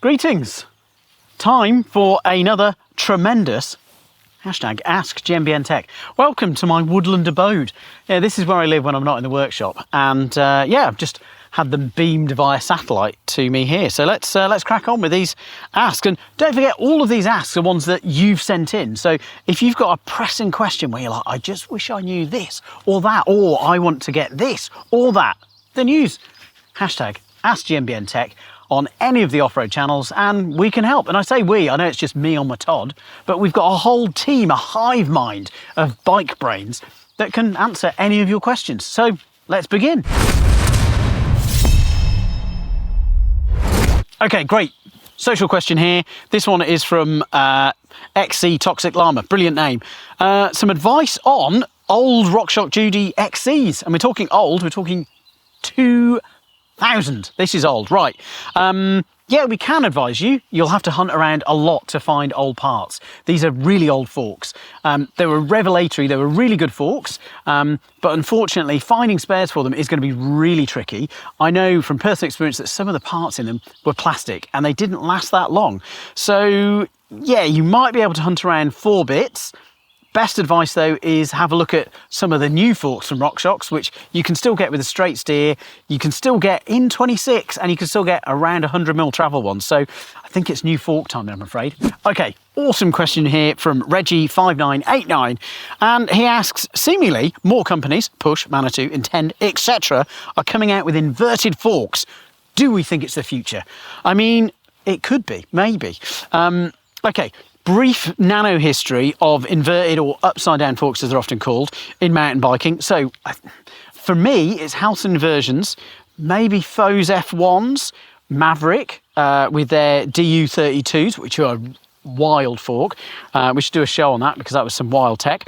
Greetings. Time for another tremendous hashtag Ask GMBN Tech. Welcome to my woodland abode. Yeah, this is where I live when I'm not in the workshop. And yeah, I've just had them beamed via satellite to me here. So let's crack on with these asks. And don't forget, all of these asks are ones that you've sent in. So if you've got a pressing question where you're like, I just wish I knew this or that, or I want to get this or that, then use hashtag Ask GMBN Tech on any of the off-road channels and we can help. And I say we, I know it's just me on my Todd, but we've got a whole team, a hive mind of bike brains that can answer any of your questions. So let's begin. Okay, great. Social question here. This one is from XC Toxic Llama. Brilliant name. Some advice on old RockShox Judy XCs. And we're talking old, we're talking 2000. This is old, right. Yeah, we can advise you. You'll have to hunt around a lot to find old parts. These are really old forks. They were revelatory, they were really good forks, but unfortunately finding spares for them is going to be really tricky. I know from personal experience that some of the parts in them were plastic and they didn't last that long. So yeah, you might be able to hunt around 4 bits. Best advice though is have a look at some of the new forks from RockShox, which you can still get with a straight steer, you can still get in 26, and you can still get around 100mm travel ones. So I think it's new fork time, I'm afraid. Okay, awesome question here from Reggie5989, and he asks, seemingly more companies, Push, Manitou, Intend, etc., are coming out with inverted forks. Do we think it's the future? I mean, it could be, maybe. Okay. Brief nano history of inverted or upside down forks, as they're often called, in mountain biking. So for me, it's Halcyon inversions, maybe Foes F1s, Maverick with their DU32s, which are a wild fork. We should do a show on that because that was some wild tech.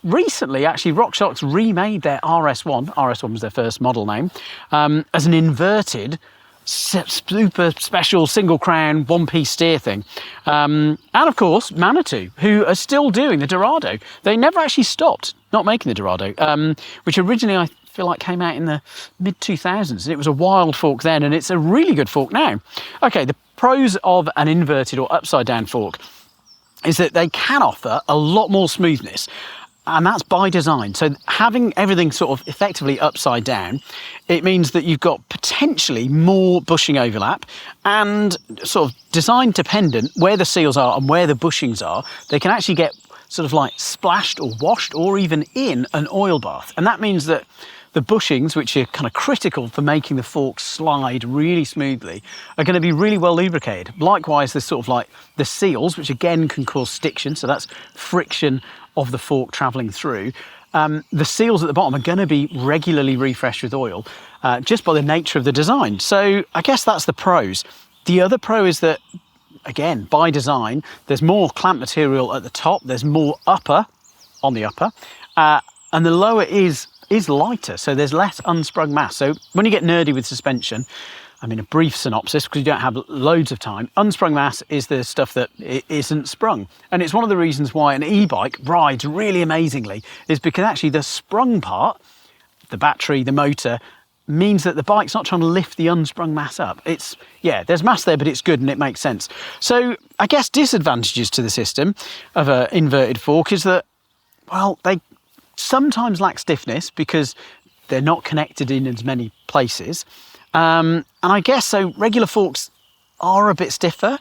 Recently, actually, RockShox remade their RS1. RS1 was their first model name, as an inverted super special single crown one-piece steer thing, and of course Manitou, who are still doing the Dorado. They never actually stopped not making the Dorado, which originally I feel like came out in the mid-2000s, and it was a wild fork then, and it's a really good fork now. Okay, the pros of an inverted or upside down fork is that they can offer a lot more smoothness, and that's by design. So having everything sort of effectively upside down, it means that you've got potentially more bushing overlap, and sort of design dependent where the seals are and where the bushings are, they can actually get sort of like splashed or washed or even in an oil bath. And that means that the bushings, which are kind of critical for making the fork slide really smoothly, are going to be really well lubricated. Likewise, there's sort of like the seals, which again can cause stiction, so that's friction of the fork travelling through. The seals at the bottom are going to be regularly refreshed with oil, just by the nature of the design. So I guess that's the pros. The other pro is that, again, by design, there's more clamp material at the top, there's more upper on the upper, and the lower is lighter, so there's less unsprung mass. So when you get nerdy with suspension, I mean, a brief synopsis, because you don't have loads of time, unsprung mass is the stuff that isn't sprung. And it's one of the reasons why an e-bike rides really amazingly, is because actually the sprung part, the battery, the motor, means that the bike's not trying to lift the unsprung mass up. It's, yeah, there's mass there, but it's good and it makes sense. So I guess disadvantages to the system of an inverted fork is that, well, they sometimes lack stiffness because they're not connected in as many places. And I guess so regular forks are a bit stiffer,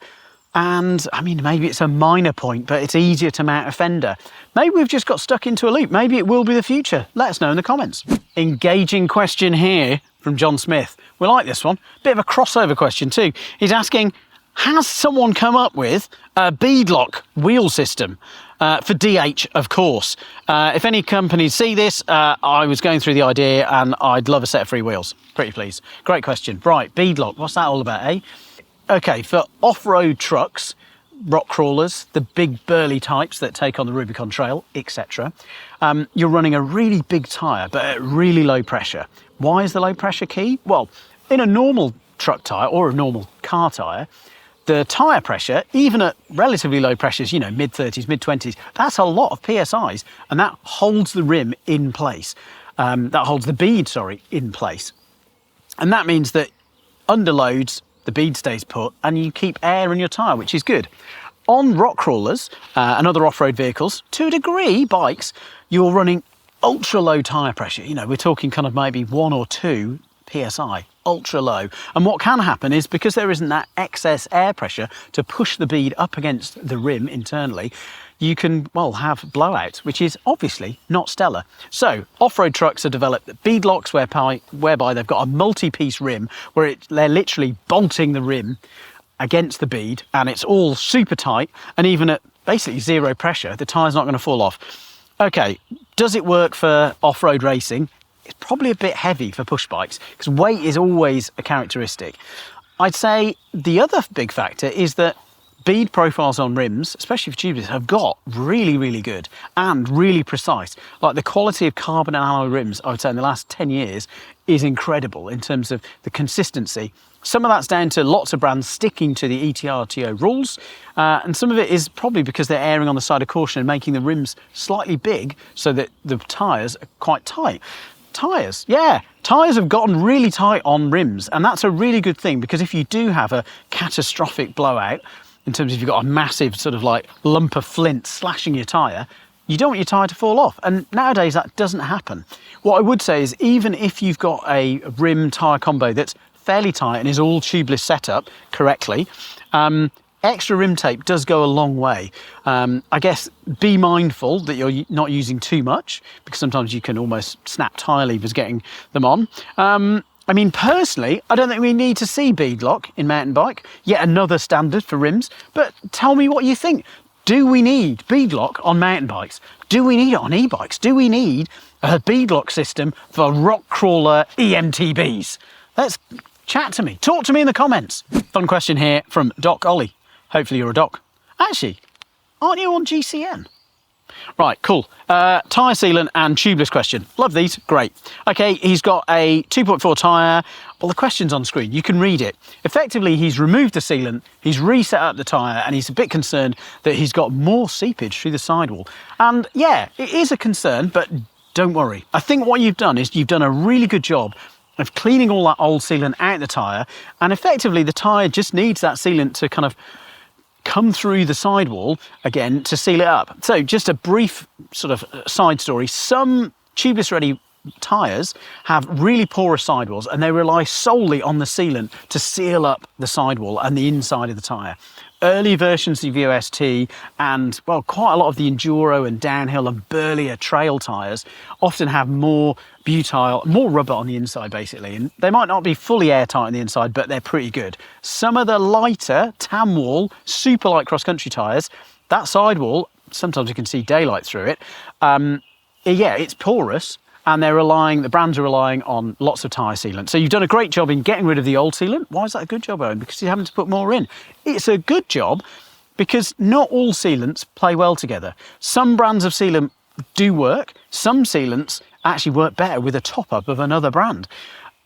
and I mean, maybe it's a minor point, but it's easier to mount a fender. Maybe we've just got stuck into a loop. Maybe it will be the future. Let us know in the comments. Engaging question here from John Smith. We like this one. Bit of a crossover question too. He's asking, has someone come up with a bead-lock wheel system? For DH, of course. If any companies see this, I was going through the idea and I'd love a set of free wheels. Pretty please. Great question. Right, bead-lock, what's that all about, eh? Okay, for off-road trucks, rock crawlers, the big burly types that take on the Rubicon Trail, etc., you're running a really big tyre, but at really low pressure. Why is the low pressure key? Well, in a normal truck tyre or a normal car tyre, the tyre pressure, even at relatively low pressures, you know, mid-30s, mid-20s, that's a lot of PSIs, and that holds the rim in place. That holds the bead, in place. And that means that under loads, the bead stays put and you keep air in your tyre, which is good. On rock crawlers and other off-road vehicles, to a degree, bikes, you're running ultra low tyre pressure. You know, we're talking kind of maybe 1 or 2 PSI, ultra low. And what can happen is, because there isn't that excess air pressure to push the bead up against the rim internally, you can, well, have blowouts, which is obviously not stellar. So off-road trucks have developed bead locks whereby they've got a multi-piece rim where they're literally bolting the rim against the bead, and it's all super tight, and even at basically 0 pressure, the tyre's not going to fall off. Okay, does it work for off-road racing? It's probably a bit heavy for push bikes, because weight is always a characteristic. I'd say the other big factor is that bead profiles on rims, especially for tubeless, have got really, really good and really precise. Like the quality of carbon and alloy rims, I would say in the last 10 years, is incredible in terms of the consistency. Some of that's down to lots of brands sticking to the ETRTO rules, and some of it is probably because they're erring on the side of caution and making the rims slightly big so that the tyres are quite tight. Tyres, yeah, tyres have gotten really tight on rims, and that's a really good thing, because if you do have a catastrophic blowout, in terms of you've got a massive sort of like lump of flint slashing your tyre, you don't want your tyre to fall off. And nowadays that doesn't happen. What I would say is, even if you've got a rim tyre combo that's fairly tight and is all tubeless set up correctly, extra rim tape does go a long way. I guess be mindful that you're not using too much, because sometimes you can almost snap tyre levers getting them on. I mean, personally, I don't think we need to see bead lock in mountain bike, yet another standard for rims, but tell me what you think. Do we need bead lock on mountain bikes? Do we need it on e-bikes? Do we need a bead lock system for rock crawler EMTBs? Let's chat to me. Talk to me in the comments. Fun question here from Doc Ollie. Hopefully you're a doc. Actually, aren't you on GCN? Right, cool. Tyre sealant and tubeless question. Love these, great. Okay, he's got a 2.4 tyre. Well, the question's on screen, you can read it. Effectively, he's removed the sealant, he's reset up the tyre, and he's a bit concerned that he's got more seepage through the sidewall. And yeah, it is a concern, but don't worry. I think what you've done is you've done a really good job of cleaning all that old sealant out of the tyre, and effectively the tyre just needs that sealant to kind of come through the sidewall again to seal it up. So just a brief sort of side story. Some tubeless ready tyres have really porous sidewalls, and they rely solely on the sealant to seal up the sidewall and the inside of the tyre. Early versions of UST and, well, quite a lot of the enduro and downhill and burlier trail tyres often have more butyl, more rubber on the inside basically, and they might not be fully airtight on the inside, but they're pretty good. Some of the lighter tam wall, super light cross-country tyres, that sidewall, sometimes you can see daylight through it, yeah, it's porous, and the brands are relying on lots of tyre sealant. So you've done a great job in getting rid of the old sealant. Why is that a good job, Owen? Because you're having to put more in. It's a good job because not all sealants play well together. Some brands of sealant do work. Some sealants actually work better with a top-up of another brand.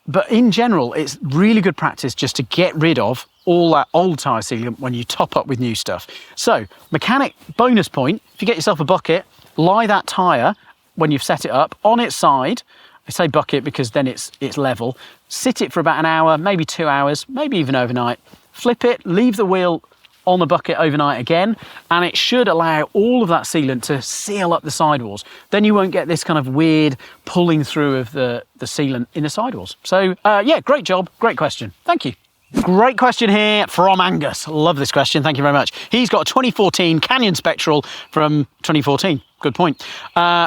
But in general, it's really good practice just to get rid of all that old tyre sealant when you top up with new stuff. So, mechanic bonus point, if you get yourself a bucket, lie that tyre when you've set it up on its side. I say bucket because then it's level. Sit it for about an hour, maybe 2 hours, maybe even overnight. Flip it, leave the wheel on the bucket overnight again, and it should allow all of that sealant to seal up the sidewalls. Then you won't get this kind of weird pulling through of the sealant in the sidewalls. So yeah, great job, great question. Thank you. Great question here from Angus. Love this question, thank you very much. He's got a 2014 Canyon Spectral from 2014. Good point.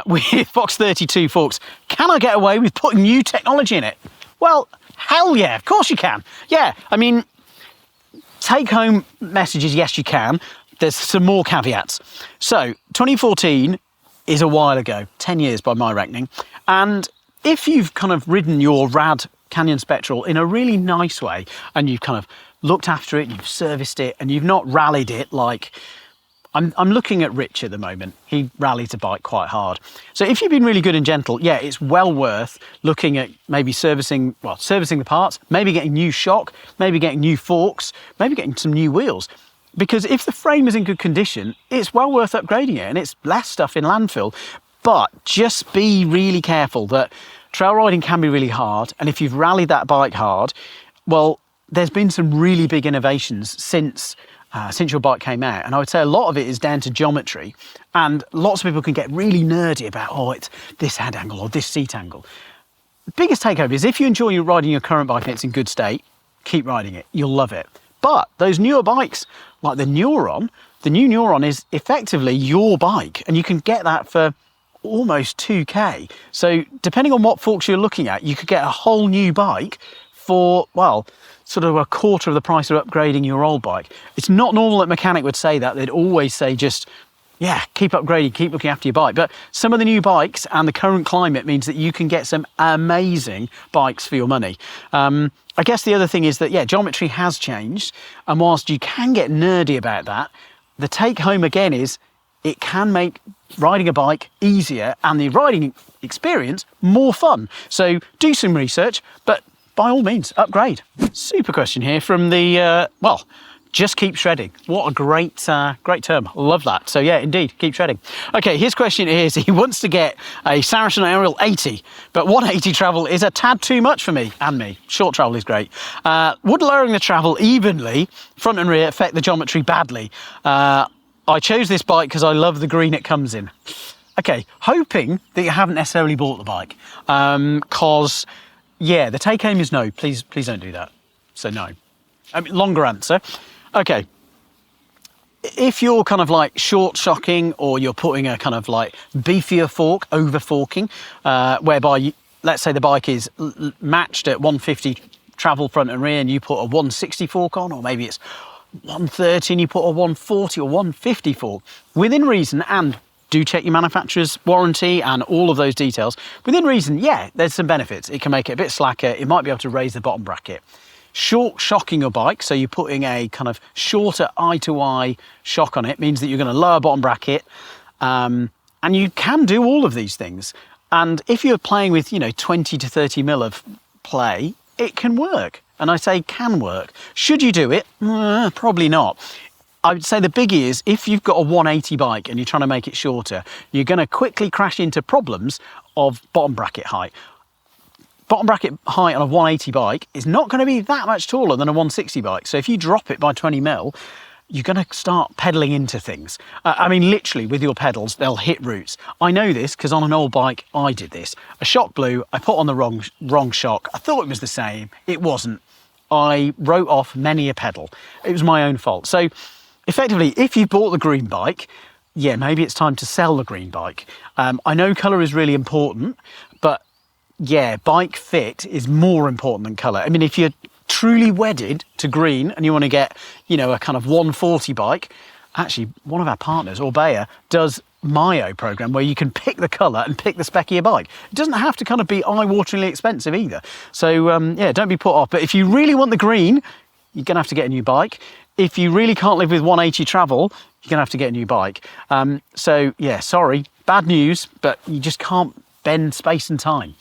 With Fox 32 forks. Can I get away with putting new technology in it? Well, hell yeah, of course you can. Yeah, I mean, take home messages, yes you can. There's some more caveats. So 2014 is a while ago, 10 years by my reckoning. And if you've kind of ridden your rad Canyon Spectral in a really nice way, and you've kind of looked after it, you've serviced it, and you've not rallied it like, I'm looking at Rich at the moment. He rallies a bike quite hard. So if you've been really good and gentle, yeah, it's well worth looking at maybe servicing the parts, maybe getting new shock, maybe getting new forks, maybe getting some new wheels. Because if the frame is in good condition, it's well worth upgrading it, and it's less stuff in landfill. But just be really careful that trail riding can be really hard, and if you've rallied that bike hard, well, there's been some really big innovations since your bike came out, and I would say a lot of it is down to geometry, and lots of people can get really nerdy about, oh, it's this head angle or this seat angle. The biggest take home is if you enjoy riding your current bike and it's in good state, keep riding it, you'll love it. But those newer bikes, like the Neuron, the new Neuron is effectively your bike, and you can get that for almost 2K. So depending on what forks you're looking at, you could get a whole new bike for, well, sort of a quarter of the price of upgrading your old bike. It's not normal that mechanic would say that. They'd always say just, yeah, keep upgrading, keep looking after your bike. But some of the new bikes and the current climate means that you can get some amazing bikes for your money. I guess the other thing is that, yeah, geometry has changed. And whilst you can get nerdy about that, the take home again is it can make riding a bike easier and the riding experience more fun. So do some research, but by all means, upgrade. Super question here from the, well, just keep shredding. What a great term. Love that. So yeah, indeed, keep shredding. Okay, his question is, he wants to get a Saracen Ariel 80, but 180 travel is a tad too much for me and me. Short travel is great. Would lowering the travel evenly, front and rear, affect the geometry badly? I chose this bike because I love the green it comes in. Okay, hoping that you haven't necessarily bought the bike, because yeah, the take home is no. Please don't do that. So no. I mean, longer answer. Okay. If you're kind of like short shocking, or you're putting a kind of like beefier fork, over forking, whereby let's say the bike is matched at 150 travel front and rear, and you put a 160 fork on, or maybe it's 130 and you put a 140 or 150 fork, within reason, and do check your manufacturer's warranty and all of those details. Within reason, yeah, there's some benefits. It can make it a bit slacker. It might be able to raise the bottom bracket. Short shocking your bike, so you're putting a kind of shorter eye-to-eye shock on it, means that you're going to lower bottom bracket, and you can do all of these things. And if you're playing with, 20 to 30 mil of play, it can work. And I say can work. Should you do it? Probably not. I would say the biggie is if you've got a 180 bike and you're trying to make it shorter, you're going to quickly crash into problems of bottom bracket height. Bottom bracket height on a 180 bike is not going to be that much taller than a 160 bike. So if you drop it by 20 mil, you're going to start pedaling into things. I mean, literally with your pedals, they'll hit roots. I know this because on an old bike, I did this. A shock blew, I put on the wrong shock. I thought it was the same. It wasn't. I wrote off many a pedal. It was my own fault. So effectively, if you bought the green bike, yeah, maybe it's time to sell the green bike. I know colour is really important, but yeah, bike fit is more important than colour. I mean, if you're truly wedded to green and you want to get, a kind of 140 bike, actually, one of our partners, Orbea, does Myo program where you can pick the colour and pick the spec of your bike. It doesn't have to kind of be eye-wateringly expensive either. So yeah, don't be put off. But if you really want the green, you're going to have to get a new bike. If you really can't live with 180 travel, you're going to have to get a new bike. So yeah, sorry, bad news, but you just can't bend space and time.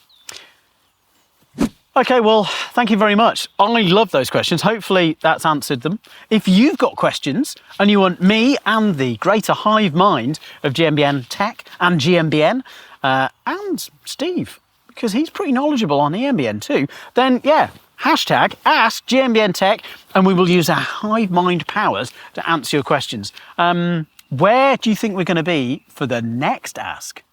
Okay, well, thank you very much. I love those questions. Hopefully that's answered them. If you've got questions and you want me and the greater hive mind of GMBN Tech and GMBN and Steve, because he's pretty knowledgeable on EMBN too, then yeah, hashtag Ask GMBN Tech, and we will use our hive mind powers to answer your questions. Where do you think we're going to be for the next Ask?